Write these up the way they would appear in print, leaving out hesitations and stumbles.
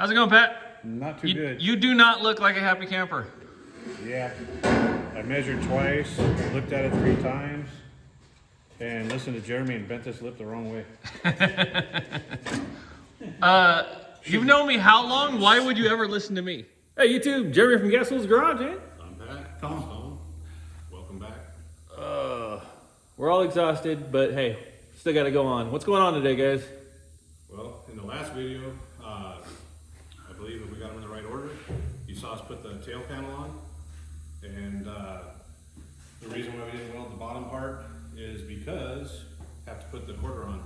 How's it going, Pat? Not too good. You do not look like a happy camper. Yeah. I measured twice, looked at it 3 times, and listened to Jeremy and bent this lip the wrong way. You've known me how long? Why would you ever listen to me? Hey, YouTube, Jeremy from Gasol's Garage, eh? I'm back. Tom. Welcome back. We're all exhausted, but hey, still got to go on. What's going on today, guys? Well, in the last video, I believe if we got them in the right order, you saw us put the tail panel on. And the reason why we didn't weld the bottom part is because I have to put the quarter on.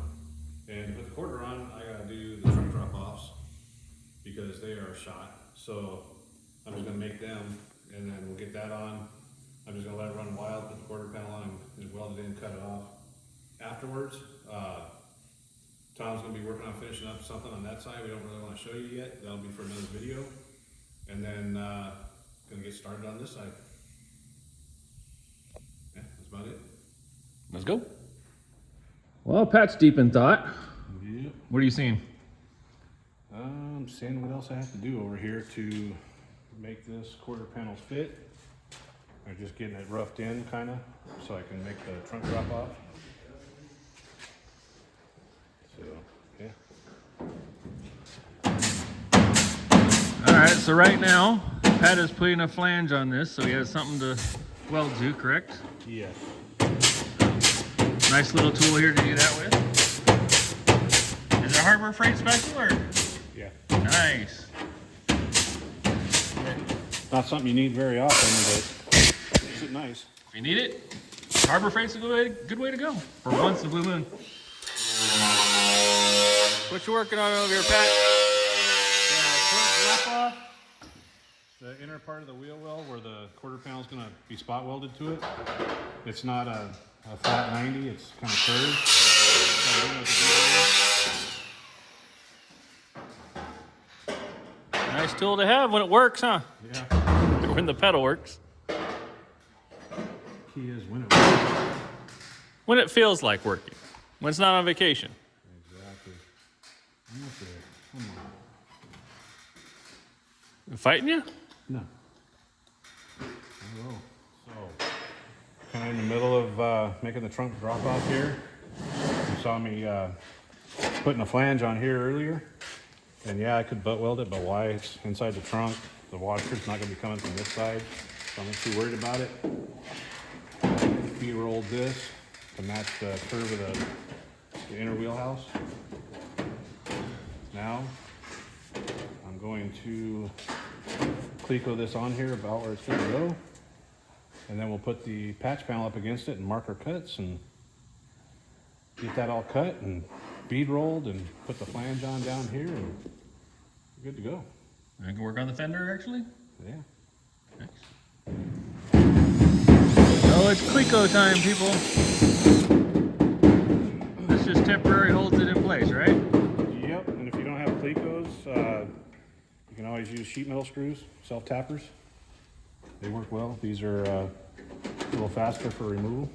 And to put the quarter on, I gotta do the trunk drop-offs because they are shot. So I'm just gonna make them and then we'll get that on. I'm just gonna let it run wild, put the quarter panel on and weld it in, cut it off. Afterwards, Tom's gonna be working on finishing up something on that side. We don't really wanna show you yet. That'll be for another video. And then gonna get started on this side. Yeah, that's about it. Let's go. Well, Pat's deep in thought. Yep. What are you seeing? I'm seeing what else I have to do over here to make this quarter panel fit. I'm just getting it roughed in kind of so I can make the trunk drop off. So, yeah. All right, so right now, Pat is putting a flange on this, so he has something to weld to, correct? Yeah. Nice little tool here to do that with. Is it a Harbor Freight special or? Yeah. Nice. Not something you need very often, but makes it nice. If you need it, Harbor Freight's a good way to go for once in a blue moon. What you working on over here, Pat? The inner part of the wheel well where the quarter panel is going to be spot welded to it. It's not a flat 90, it's kind of curved. Nice tool to have when it works, huh? Yeah. When the pedal works. Key is when it works. When it feels like working. When it's not on vacation. Exactly. I'm not there. Come on. Fighting you? No. Oh, so, kind of in the middle of making the trunk drop off here. You saw me putting a flange on here earlier. And yeah, I could butt weld it, but why? It's inside the trunk. The washer's not going to be coming from this side, so I'm not too worried about it. B-rolled this to match the curve of the inner wheelhouse. Now, I'm going to cleco this on here about where it's going to go. And then we'll put the patch panel up against it and mark our cuts and get that all cut and bead rolled and put the flange on down here and we're good to go. I can work on the fender actually? Yeah. Nice. Oh, it's Cleco time, people. This just temporarily holds it in place, right? Yep, and if you don't have Clecos, you can always use sheet metal screws, self-tappers. They work well. These are a little faster for removal.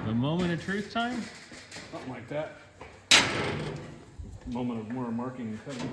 The moment of truth time? Something like that. Moment of more marking and cutting.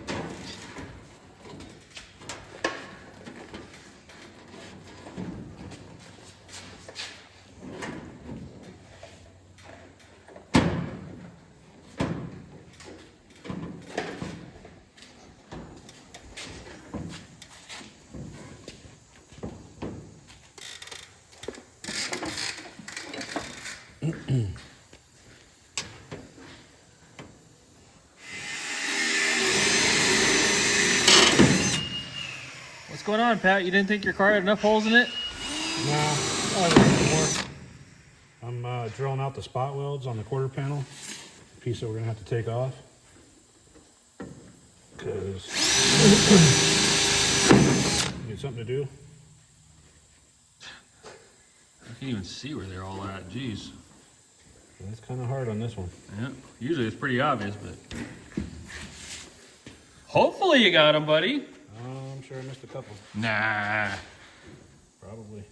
What's going on, Pat? You didn't think your car had enough holes in it? No, I want more. I'm drilling out the spot welds on the quarter panel. The piece that we're gonna have to take off. Cause need something to do. I can't even see where they're all at. Jeez. That's kind of hard on this one. Yeah. Usually it's pretty obvious, but hopefully you got them, buddy. I'm sure I missed a couple. Nah. Probably.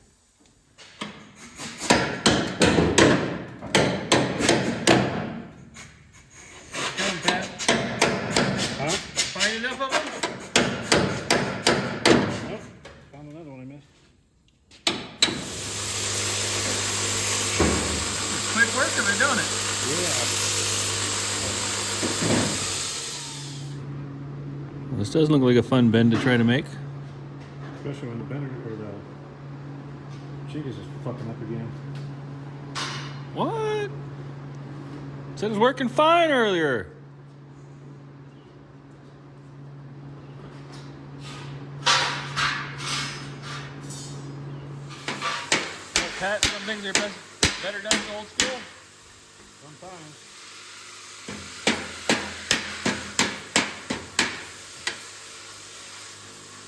This does look like a fun bend to try to make. Especially when the bender or the jig is just fucking up again. What? Said it was working fine earlier. Pat, some things are better done old school. Sometimes.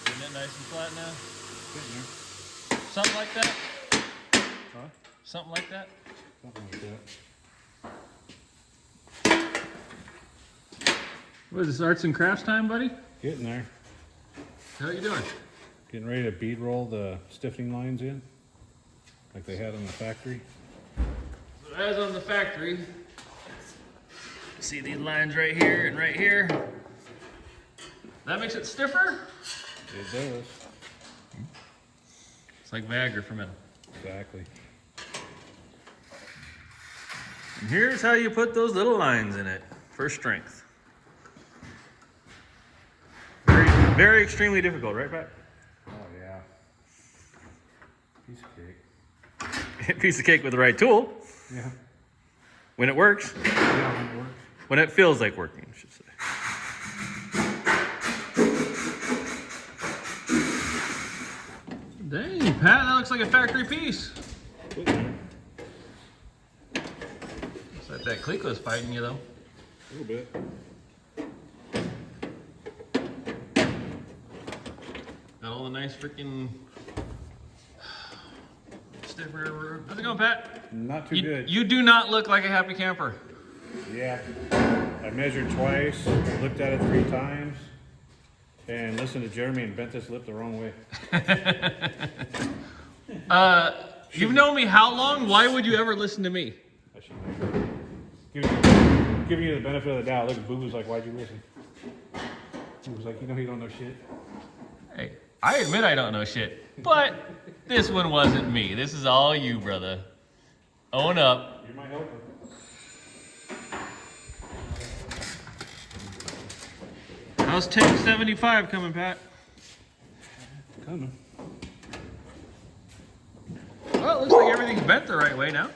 Isn't it nice and flat now? Getting there. Something like that? Huh? Something like that? Something like that. What is this, arts and crafts time, buddy? Getting there. How you doing? Getting ready to bead roll the stiffening lines in, like they had in the factory. So as on the factory, see these lines right here and right here? That makes it stiffer? It does. It's like Viagra for men. Exactly. And here's how you put those little lines in it for strength. Very, very extremely difficult, right, Pat? Oh yeah. Piece of cake. Piece of cake with the right tool. Yeah. When it works. Yeah, it works. When it feels like working, I should say. Dang, Pat, that looks like a factory piece. Getting there. Looks like that clique was fighting you, though. A little bit. Got all the nice freaking stiffer. How's it going, Pat? Not too good. You do not look like a happy camper. Yeah. I measured twice, looked at it 3 times, and listened to Jeremy and bent this lip the wrong way. You've known me how long? Why would you ever listen to me? I should measure. Giving you the benefit of the doubt. Look at Boo Boo's like, why'd you listen? Boo Boo's like, you know you don't know shit. Hey, I admit I don't know shit, but this one wasn't me. This is all you, brother. Own up. You're my helper. How's tank 75 coming, Pat? Coming. Well, it looks like everything's bent the right way now.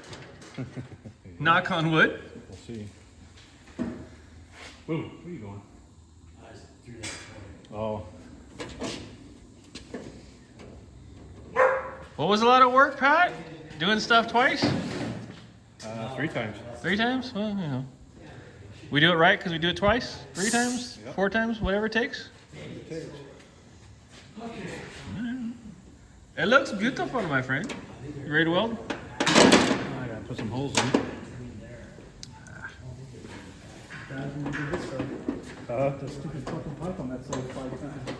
Knock on wood. We'll see. Boo, where are you going? Oh. What was a lot of work, Pat? Doing stuff twice? 3 times. 3 times? Well, you know. We do it right because we do it twice? 3 times? Yep. 4 times? Whatever it takes? It looks beautiful, my friend. You ready to weld? I gotta put some holes in it. The stupid fucking pipe on that side 5 times.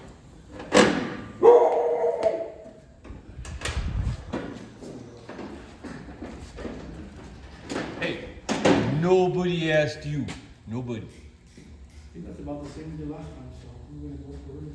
Hey, nobody asked you. Nobody. I think that's about the same we did last time, so we're gonna go for it. You know?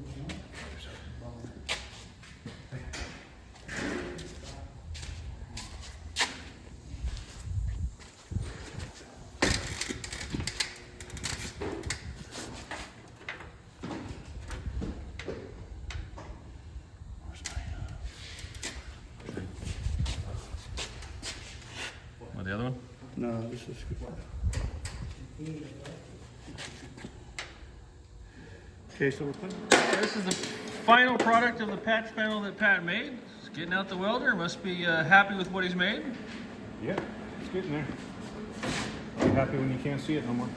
What, the other one? No, this is good. Okay, so we're putting. This is the final product of the patch panel that Pat made. It's getting out the welder. Must be happy with what he's made. Yeah, it's getting there. I'll be happy when you can't see it no more.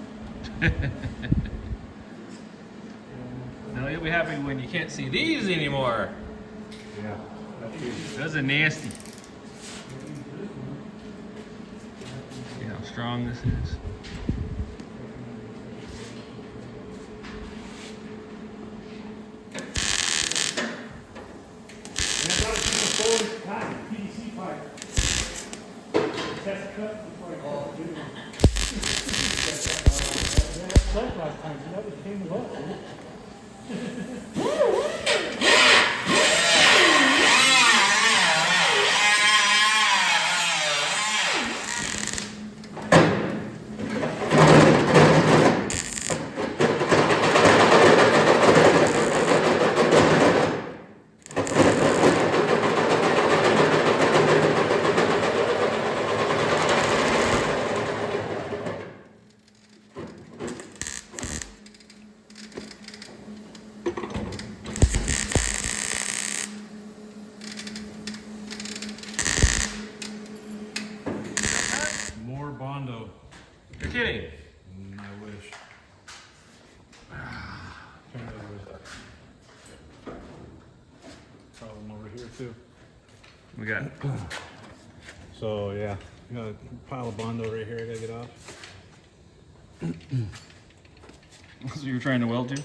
Now you'll be happy when you can't see these anymore. Yeah, that's good. Those are nasty. See how strong this is. And I thought it was a forward pattern, PVC pipe. Test cut before I cut the video. That sucked last time, so that was came up. here too. We got. So yeah, I got a pile of Bondo right here I gotta get off. So you're trying to weld to?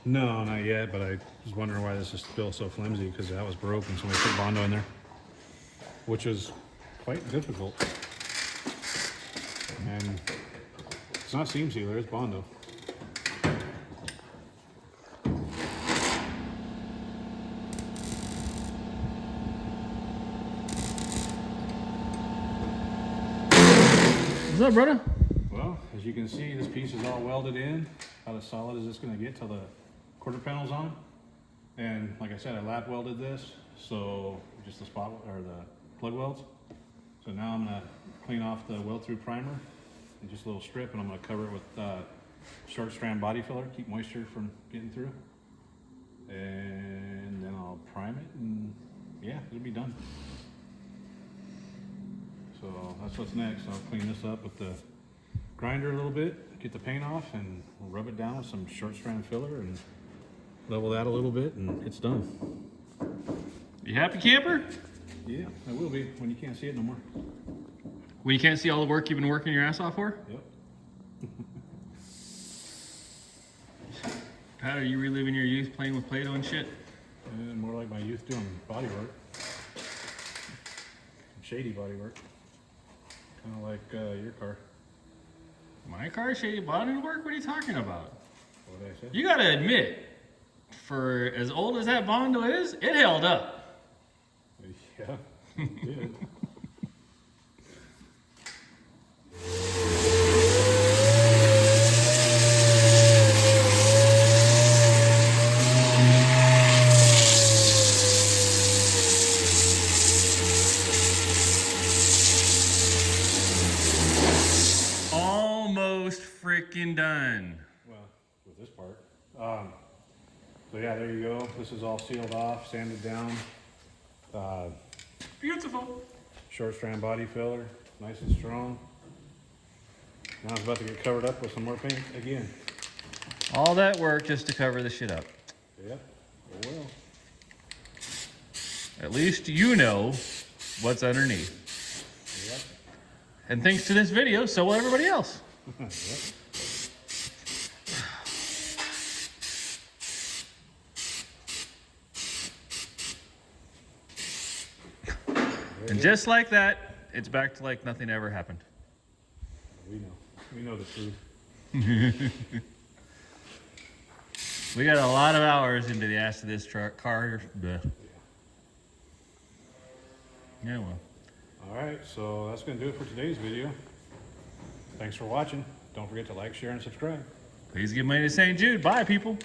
No, not yet, but I was wondering why this is still so flimsy, because that was broken, so we put Bondo in there, which is quite difficult. And it's not seam sealer, it's Bondo. What's up, brother? Well, as you can see, this piece is all welded in. About as solid as it's going to get till the quarter panel's on. And like I said, I lap welded this, so just the spot or the plug welds. So now I'm going to clean off the weld through primer and just a little strip, and I'm going to cover it with short strand body filler, keep moisture from getting through. And then I'll prime it, and yeah, it'll be done. So that's what's next. I'll clean this up with the grinder a little bit, get the paint off, and we'll rub it down with some short strand filler and level that a little bit, and it's done. You happy, camper? Yeah, it will be when you can't see it no more. When you can't see all the work you've been working your ass off for? Yep. Pat, are you reliving your youth playing with Play-Doh and shit? And more like my youth doing body work. Shady body work. Kind of like your car. My car shady body work? What are you talking about? What did I say? You gotta admit, for as old as that Bondo is, it held up. Yeah, it did. Almost freaking done. Well, with this part. So yeah, there you go. This is all sealed off, sanded down. Beautiful. Short strand body filler, nice and strong. Now it's about to get covered up with some more paint again. All that work just to cover the shit up. Yep, oh well. At least you know what's underneath. Yep. And thanks to this video, so will everybody else. Yep. And just like that, it's back to like nothing ever happened. We know the truth. We got a lot of hours into the ass of this car. Bleh. Yeah, well. All right, so that's gonna do it for today's video. Thanks for watching. Don't forget to like, share, and subscribe. Please give money to St. Jude. Bye, people.